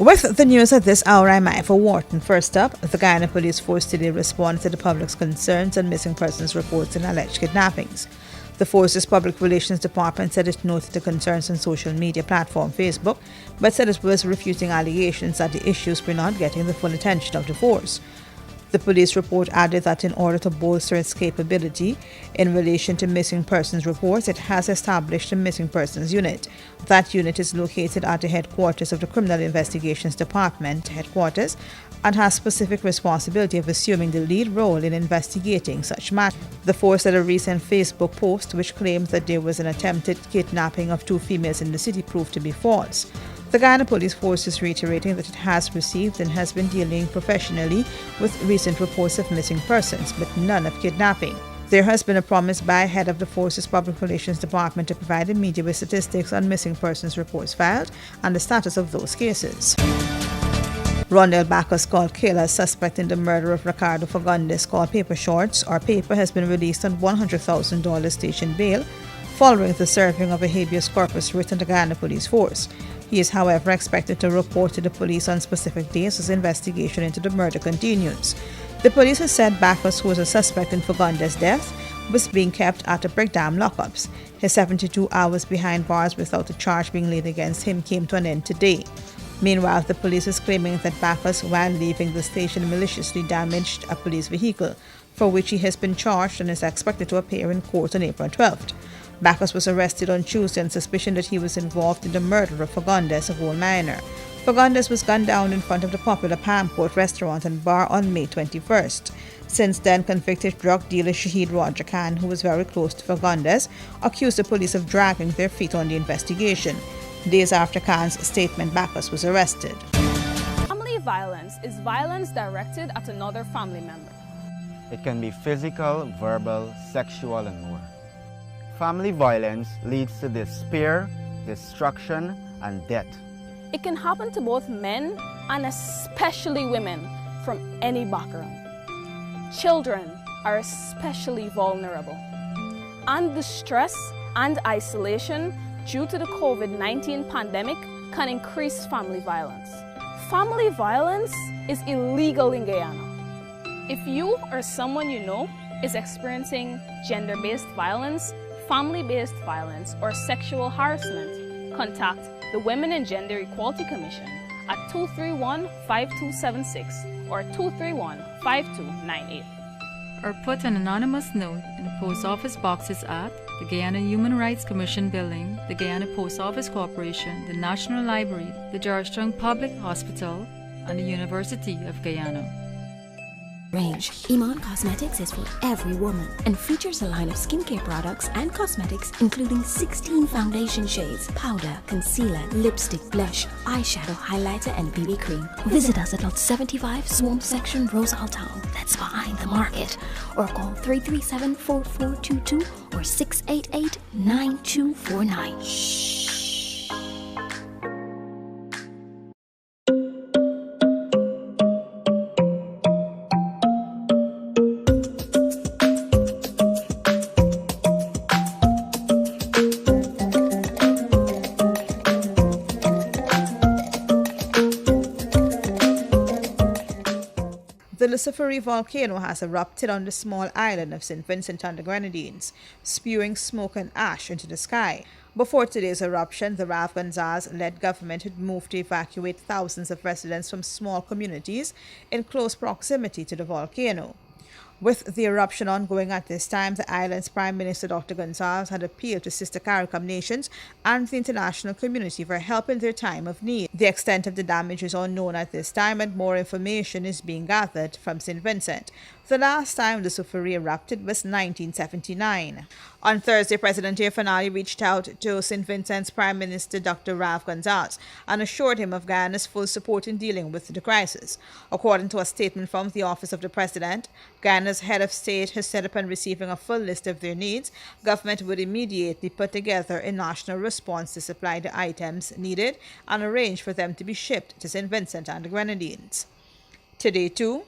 With the news at this hour, I'm Ivor Wharton. First up, the Guyana Police Force today responded to the public's concerns on missing persons reports and alleged kidnappings. The force's public relations department said it noted the concerns on social media platform Facebook, but said it was refuting allegations that the issues were not getting the full attention of the force. The police report added that in order to bolster its capability in relation to missing persons reports, it has established a missing persons unit. That unit is located at the headquarters of the Criminal Investigations Department headquarters and has specific responsibility of assuming the lead role in investigating such matters. The force said a recent Facebook post which claimed that there was an attempted kidnapping of 2 females in the city proved to be false. The Guyana Police Force is reiterating that it has received and has been dealing professionally with recent reports of missing persons, but none of kidnapping. There has been a promise by head of the force's public relations department to provide the media with statistics on missing persons reports filed and the status of those cases. Rondell Bakhus, called Kayla, suspect in the murder of Ricardo Fagundes, called Paper Shorts, or Paper, has been released on $100,000 station bail following the serving of a habeas corpus writ on the Guyana Police Force. He is, however, expected to report to the police on specific days as investigation into the murder continues. The police has said Bakhus, who was a suspect in Fagundes' death, was being kept at the Brickdam lockups. His 72 hours behind bars without a charge being laid against him came to an end today. Meanwhile, the police is claiming that Bakhus, while leaving the station, maliciously damaged a police vehicle, for which he has been charged and is expected to appear in court on April 12th. Bakhus was arrested on Tuesday on suspicion that he was involved in the murder of Fagundes, a gold miner. Fagundes was gunned down in front of the popular Palm Court restaurant and bar on May 21st. Since then, convicted drug dealer Shahid Roger Khan, who was very close to Fagundes, accused the police of dragging their feet on the investigation. Days after Khan's statement, Bakhus was arrested. Family violence is violence directed at another family member. It can be physical, verbal, sexual, and more. Family violence leads to despair, destruction, and death. It can happen to both men and especially women from any background. Children are especially vulnerable. And the stress and isolation due to the COVID-19 pandemic can increase family violence. Family violence is illegal in Guyana. If you or someone you know is experiencing gender-based violence, family-based violence, or sexual harassment, contact the Women and Gender Equality Commission at 231-5276 or 231-5298. Or put an anonymous note in the post office boxes at the Guyana Human Rights Commission Building, the Guyana Post Office Corporation, the National Library, the Georgetown Public Hospital, and the University of Guyana. Range. Iman Cosmetics is for every woman and features a line of skincare products and cosmetics including 16 foundation shades, powder, concealer, lipstick, blush, eyeshadow, highlighter, and BB cream. Visit us at Lot 75 Swamp Section, Rosal Town. That's behind the market. Or call 337-4422 or 688-9249. Shh. The Lucia Volcano has erupted on the small island of St. Vincent and the Grenadines, spewing smoke and ash into the sky. Before today's eruption, the Rav Gonzalez-led government had moved to evacuate thousands of residents from small communities in close proximity to the volcano. With the eruption ongoing at this time, the island's Prime Minister Dr. Gonzalez had appealed to sister CARICOM nations and the international community for help in their time of need. The extent of the damage is unknown at this time, and more information is being gathered from St. Vincent. The last time the Lucia erupted was 1979. On Thursday, President Finale reached out to St. Vincent's Prime Minister Dr. Rav Gonzalez and assured him of Guyana's full support in dealing with the crisis. According to a statement from the Office of the President, Guyana's head of state has said upon receiving a full list of their needs, government would immediately put together a national response to supply the items needed and arrange for them to be shipped to St. Vincent and the Grenadines. Today, too,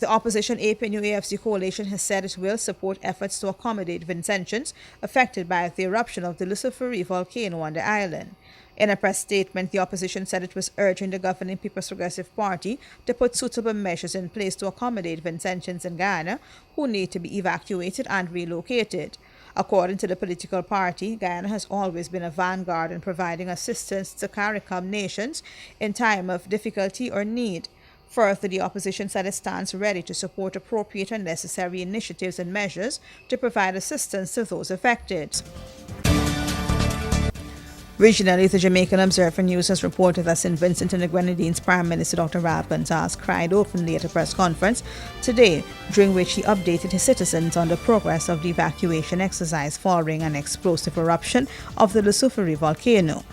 the opposition APNU-AFC coalition has said it will support efforts to accommodate Vincentians affected by the eruption of the Lucia volcano on the island. In a press statement, the opposition said it was urging the governing People's Progressive Party to put suitable measures in place to accommodate Vincentians in Guyana who need to be evacuated and relocated. According to the political party, Guyana has always been a vanguard in providing assistance to CARICOM nations in time of difficulty or need. Further, the opposition said it stands ready to support appropriate and necessary initiatives and measures to provide assistance to those affected. Regionally, the Jamaican Observer News has reported that St. Vincent and the Grenadines Prime Minister Dr. Ralph Gonsalves cried openly at a press conference today, during which he updated his citizens on the progress of the evacuation exercise following an explosive eruption of the Lucia Volcano.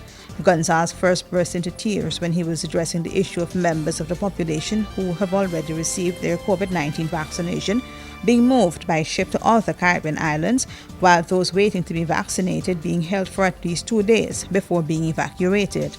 Gonsalves first burst into tears when he was addressing the issue of members of the population who have already received their COVID-19 vaccination being moved by ship to other Caribbean islands, while those waiting to be vaccinated being held for at least 2 days before being evacuated.